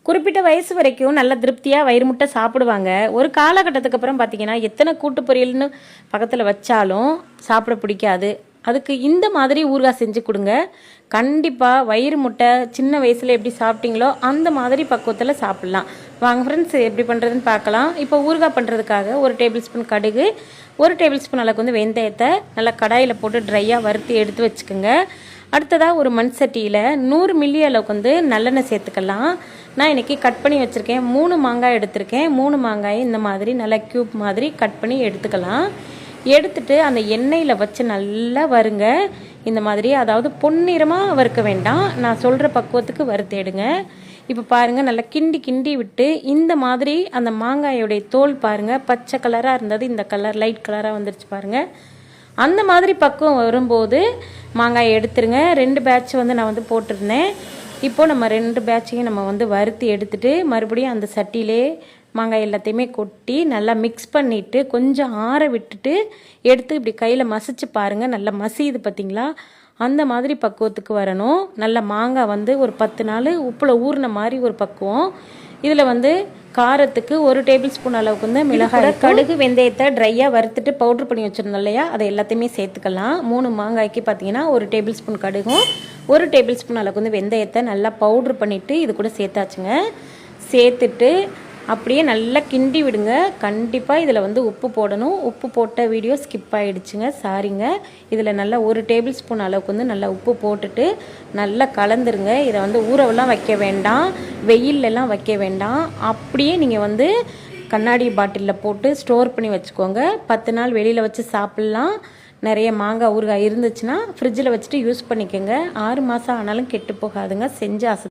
குறிப்பிட்ட வயசு வரைக்கும் நல்ல திருப்தியாக வயிறு முட்டை சாப்பிடுவாங்க. ஒரு காலகட்டத்துக்கு அப்புறம் பார்த்தீங்கன்னா எத்தனை கூட்டு பொரியல்னு பக்கத்தில் வச்சாலும் சாப்பிட பிடிக்காது. அதுக்கு இந்த மாதிரி ஊறுகாய் செஞ்சு கொடுங்க. கண்டிப்பாக வயிறு முட்டை சின்ன வயசில் எப்படி சாப்பிட்டீங்களோ அந்த மாதிரி பக்குவத்தில் சாப்பிட்லாம். வாங்க ஃப்ரெண்ட்ஸ், எப்படி பண்ணுறதுன்னு பார்க்கலாம். இப்போ ஊறுகாய் பண்ணுறதுக்காக 1 டேபிள் ஸ்பூன் கடுகு, 1 டேபிள் ஸ்பூன் அளவுக்கு வெந்தயத்தை நல்லா கடாயில் போட்டு ட்ரையாக வறுத்து எடுத்து வச்சுக்கோங்க. அடுத்ததாக ஒரு மண் சட்டியில் 100 மில்லி அளவுக்கு நல்லெண்ணெய் சேர்த்துக்கலாம். நான் இன்றைக்கி கட் பண்ணி வச்சுருக்கேன். 3 மாங்காய் எடுத்திருக்கேன். 3 மாங்காயை இந்த மாதிரி நல்லா க்யூப் மாதிரி கட் பண்ணி எடுத்துக்கலாம். எடுத்துட்டு அந்த எண்ணெயில் வச்சு நல்லா வறுங்க. இந்த மாதிரி, அதாவது பொன்னிறமாக வறுக்க வேண்டாம், நான் சொல்கிற பக்குவத்துக்கு வறுத்து எடுங்க. இப்போ பாருங்கள், நல்லா கிண்டி கிண்டி விட்டு இந்த மாதிரி அந்த மாங்காயோடைய தோல் பாருங்கள் பச்சை கலராக இருந்தது, இந்த கலர் லைட் கலராக வந்துருச்சு பாருங்கள். அந்த மாதிரி பக்குவம் வரும்போது மாங்காயை எடுத்துருங்க. 2 பேட்ச் நான் போட்டிருந்தேன். இப்போது நம்ம 2 பேட்சையும் நம்ம வறுத்து எடுத்துட்டு மறுபடியும் அந்த சட்டியிலே மாங்காய் எல்லாத்தையுமே கொட்டி நல்லா மிக்ஸ் பண்ணிவிட்டு கொஞ்சம் ஆற விட்டுட்டு எடுத்து இப்படி கையில் மசிச்சு பாருங்கள். நல்லா மசியுது பார்த்தீங்களா? அந்த மாதிரி பக்குவத்துக்கு வரணும். நல்ல மாங்காய் ஒரு 10 நாள் உப்பில் ஊறின மாதிரி ஒரு பக்குவம். இதில் காரத்துக்கு 1 டேபிள் ஸ்பூன் அளவுக்கு மிளகாய், கடுகு, வெந்தயத்தை ட்ரையாக வறுத்துட்டு பவுட்ரு பண்ணி வச்சுருந்தோம் இல்லையா, அதை எல்லாத்தையுமே சேர்த்துக்கலாம். 3 மாங்காய்க்கு பார்த்தீங்கன்னா 1 டேபிள் ஸ்பூன் கடுகும் 1 டேபிள் ஸ்பூன் அளவுக்கு வெந்தயத்தை நல்லா பவுட்ரு பண்ணிவிட்டு இது கூட சேர்த்தாச்சுங்க. சேர்த்துட்டு அப்படியே நல்லா கிண்டி விடுங்க. கண்டிப்பாக இதில் உப்பு போடணும். உப்பு போட்ட வீடியோ ஸ்கிப் ஆகிடுச்சுங்க, சாரிங்க. இதில் நல்லா 1 டேபிள் ஸ்பூன் அளவுக்கு நல்லா உப்பு போட்டுட்டு நல்லா கலந்துருங்க. இதை ஊறவெல்லாம் வைக்க வேண்டாம், வெயிலெல்லாம் வைக்க வேண்டாம். அப்படியே நீங்கள் கண்ணாடி பாட்டிலில் போட்டு ஸ்டோர் பண்ணி வச்சுக்கோங்க. 10 நாள் வெளியில் வச்சு சாப்பிட்லாம். நிறைய மாங்காய் ஊறுகாய் இருந்துச்சுன்னா ஃப்ரிட்ஜில் வச்சுட்டு யூஸ் பண்ணிக்கோங்க. 6 மாதம் ஆனாலும் கெட்டு போகாதுங்க. செஞ்சு